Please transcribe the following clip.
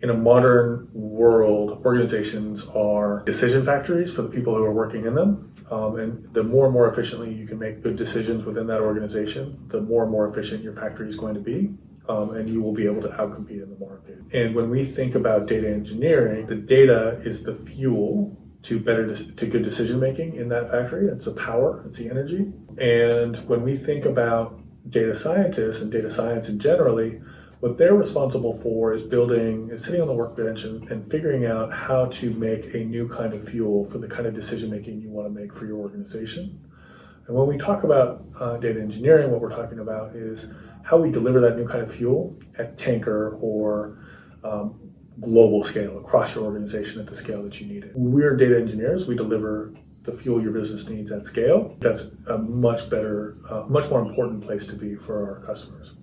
in a modern world, organizations are decision factories for the people who are working in them. And the more and more efficiently you can make good decisions within that organization, the more and more efficient your factory is going to be. And you will be able to outcompete in the market. And when we think about data engineering, the data is the fuel to good decision making in that factory. It's the power, it's the energy. And when we think about data scientists and data science in generally, what they're responsible for is sitting on the workbench and figuring out how to make a new kind of fuel for the kind of decision making you want to make for your organization. And when we talk about data engineering, what we're talking about is how we deliver that new kind of fuel at tanker or global scale across your organization at the scale that you need it. We're data engineers. We deliver the fuel your business needs at scale. That's a much more important place to be for our customers.